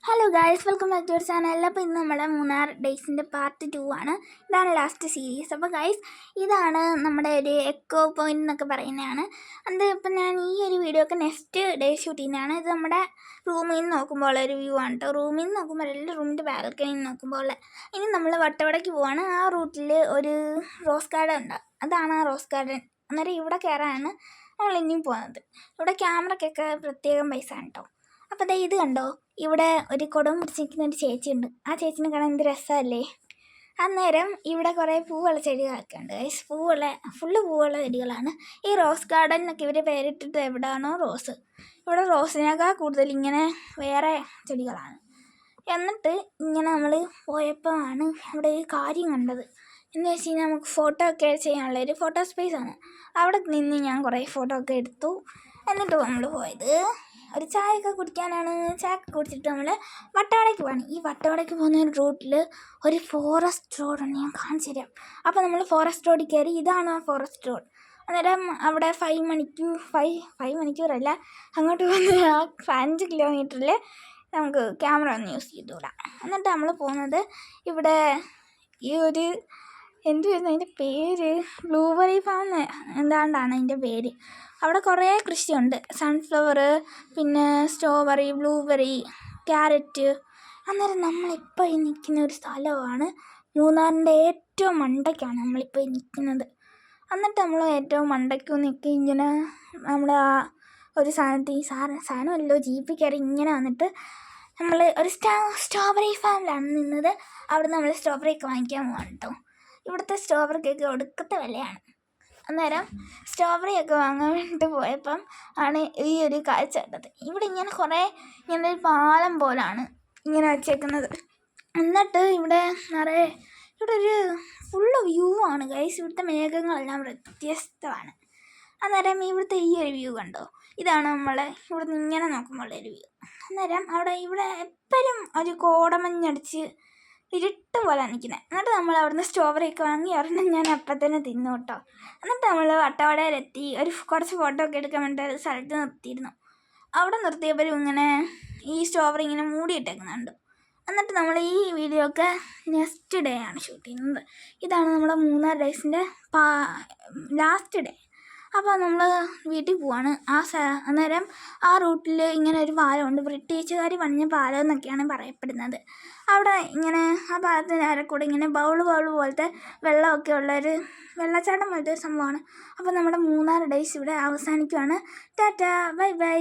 Hello guys, welcome back to our channel. അപ്പോൾ ഇന്ന് നമ്മുടെ മൂന്നാർ ഡേയ്സിൻ്റെ പാർട്ട് 2 ആണ്. ഇതാണ് ലാസ്റ്റ് സീരീസ്. അപ്പോൾ ഗായ്സ്, ഇതാണ് നമ്മുടെ ഒരു എക്കോ പോയിൻ്റ് എന്നൊക്കെ പറയുന്നതാണ്. അത് ഇപ്പം ഞാൻ ഈ ഒരു വീഡിയോ ഒക്കെ നെക്സ്റ്റ് ഡേ ഷൂട്ട് ചെയ്യുന്നതാണ്. ഇത് നമ്മുടെ റൂമിൽ നിന്ന് നോക്കുമ്പോൾ ഒരു വ്യൂ ആണ് കേട്ടോ. റൂമിൽ നിന്ന് നോക്കുമ്പോൾ അല്ല, റൂമിൻ്റെ ബാൽക്കണിയിൽ നിന്ന് നോക്കുമ്പോൾ. ഇനി നമ്മൾ വട്ടവടയ്ക്ക് പോവാണ്. ആ റൂട്ടിൽ ഒരു റോസ് ഗാർഡൻ ഉണ്ട്. അതാണ് ആ റോസ് ഗാർഡൻ. അന്നേരം ഇവിടെ കയറാനാണ് നമ്മൾ ഇനിയും പോകുന്നത്. ഇവിടെ ക്യാമറയ്ക്കൊക്കെ പ്രത്യേകം പൈസ ആണ് കേട്ടോ. അപ്പോൾ ദേ ഇത് കണ്ടോ, ഇവിടെ ഒരു കുടം പിടിച്ചിരിക്കുന്ന ഒരു ചേച്ചിയുണ്ട്. ആ ചേച്ചിനെ കാണാൻ എന്ത് രസമല്ലേ. അന്നേരം ഇവിടെ കുറേ പൂവുള്ള ചെടികളൊക്കെ ഉണ്ട്. ഫുള്ള് പൂവുള്ള ചെടികളാണ്. ഈ റോസ് ഗാർഡൻ എന്നൊക്കെ ഇവർ പേരിട്ടിട്ട് എവിടെയാണോ റോസ്, ഇവിടെ റോസിനേക്കാൾ കൂടുതൽ ഇങ്ങനെ വേറെ ചെടികളാണ്. എന്നിട്ട് ഇങ്ങനെ നമ്മൾ പോയപ്പോൾ ആണ് അവിടെ ഒരു കാര്യം കണ്ടത്. എന്ന് വെച്ച് കഴിഞ്ഞാൽ നമുക്ക് ഫോട്ടോ ഒക്കെ ചെയ്യാനുള്ളൊരു ഫോട്ടോ സ്പേസ് ആണ്. അവിടെ നിന്ന് ഞാൻ കുറേ ഫോട്ടോ ഒക്കെ എടുത്തു. എന്നിട്ട് നമ്മൾ പോയത് ഒരു ചായയൊക്കെ കുടിക്കാനാണ്. ചായയൊക്കെ കുടിച്ചിട്ട് നമ്മൾ വട്ടവടയ്ക്ക് പോകണം. ഈ വട്ടവടയ്ക്ക് പോകുന്ന ഒരു റൂട്ടിൽ ഒരു ഫോറസ്റ്റ് റോഡുണ്ട്, ഞാൻ കാണിച്ചു തരാം. അപ്പോൾ നമ്മൾ ഫോറസ്റ്റ് റോഡിൽ കയറി. ഇതാണ് ആ ഫോറസ്റ്റ് റോഡ്. അന്നേരം അവിടെ 5 മണിക്കൂറല്ല, അങ്ങോട്ട് പോകുന്ന ആ 5 കിലോമീറ്ററിൽ നമുക്ക് ക്യാമറ ഒന്നും യൂസ് ചെയ്തുകൂടാ. എന്നിട്ട് നമ്മൾ പോകുന്നത് ഇവിടെ ഈ ഒരു എന്തുവായിരുന്നു അതിൻ്റെ പേര്, ബ്ലൂബെറി ഫാം എന്താണ്ടാണ് അതിൻ്റെ പേര്. അവിടെ കുറേ കൃഷിയുണ്ട്. സൺഫ്ലവർ, പിന്നെ സ്ട്രോബെറി, ബ്ലൂബെറി, ക്യാരറ്റ്. അന്നേരം നമ്മളിപ്പോൾ നിൽക്കുന്ന ഒരു സ്ഥലമാണ് മൂന്നാറിൻ്റെ ഏറ്റവും മണ്ടയ്ക്കാണ് നമ്മളിപ്പോൾ നിൽക്കുന്നത്. എന്നിട്ട് നമ്മൾ ഏറ്റവും മണ്ടയ്ക്ക് നിൽക്കി ഇങ്ങനെ നമ്മുടെ ആ ഒരു സാധനത്തിൽ സാധനമല്ലോ ജീപ്പിൽ കയറി ഇങ്ങനെ വന്നിട്ട് നമ്മൾ ഒരു സ്ട്രോബെറി ഫാമിലാണ് നിന്നത്. അവിടെ നമ്മൾ സ്ട്രോബെറി ഒക്കെ വാങ്ങിക്കാൻ പോകാൻ കേട്ടോ. ഇവിടുത്തെ സ്ട്രോബെറിക്കൊക്കെ ഒടുക്കത്തെ വിലയാണ്. അന്നേരം സ്ട്രോബെറിയൊക്കെ വാങ്ങാൻ വേണ്ടിയിട്ട് പോയപ്പം ആണ് ഈ ഒരു കാഴ്ച കണ്ടത്. ഇവിടെ ഇങ്ങനെ ഒരു പാലം പോലാണ് ഇങ്ങനെ വച്ചേക്കുന്നത്. എന്നിട്ട് ഇവിടെ നിറയെ ഇവിടെ ഒരു ഫുള്ള് വ്യൂ ആണ് ഗൈസ്. ഇവിടുത്തെ മേഘങ്ങളെല്ലാം വ്യത്യസ്തമാണ്. അന്നേരം ഇവിടുത്തെ ഈ ഒരു വ്യൂ കണ്ടോ, ഇതാണ് നമ്മളെ ഇവിടുന്ന് ഇങ്ങനെ നോക്കുമ്പോൾ ഒരു വ്യൂ. അന്നേരം ഇവിടെ എപ്പോഴും ഒരു കോടമഞ്ഞടിച്ച് ഇരുട്ട് പോലെ നിൽക്കുന്നത്. എന്നിട്ട് നമ്മൾ അവിടുന്ന് സ്ട്രോബെറിയൊക്കെ വാങ്ങി ഒരെണ്ണം ഞാൻ അപ്പം തന്നെ തിന്നു കേട്ടോ. എന്നിട്ട് നമ്മൾ വട്ടവടയിലെത്തി കുറച്ച് ഫോട്ടോ ഒക്കെ എടുക്കാൻ വേണ്ടിയിട്ട് ഒരു സ്ഥലത്ത് നിർത്തിയിരുന്നു. അവിടെ നിർത്തിയപ്പോഴും ഇങ്ങനെ ഈ സ്ട്രോബെറി ഇങ്ങനെ മൂടിയിട്ടേക്കുന്നുണ്ട്. എന്നിട്ട് നമ്മൾ ഈ വീഡിയോ ഒക്കെ നെക്സ്റ്റ് ഡേ ആണ് ഷൂട്ട് ചെയ്യുന്നത്. ഇതാണ് നമ്മുടെ മൂന്നാർ ഡേയ്സിൻ്റെ ലാസ്റ്റ് ഡേ. അപ്പോൾ നമ്മൾ വീട്ടിൽ പോവാണ്. അന്നേരം ആ റൂട്ടിൽ ഇങ്ങനെ ഒരു പാലമുണ്ട്. ബ്രിട്ടീഷുകാർ പണിഞ്ഞ പാലം എന്നൊക്കെയാണ് പറയപ്പെടുന്നത്. അവിടെ ഇങ്ങനെ ആ പാലത്തിൻ്റെ അരക്കൂടെ ഇങ്ങനെ ബൗൾ പോലത്തെ വെള്ളമൊക്കെ ഉള്ളൊരു വെള്ളച്ചാട്ടം പോലത്തെ ഒരു സംഭവമാണ്. അപ്പോൾ നമ്മുടെ മൂന്നാർ ഡേയ്സ് ഇവിടെ അവസാനിക്കുവാണ്. Tata, bye bye.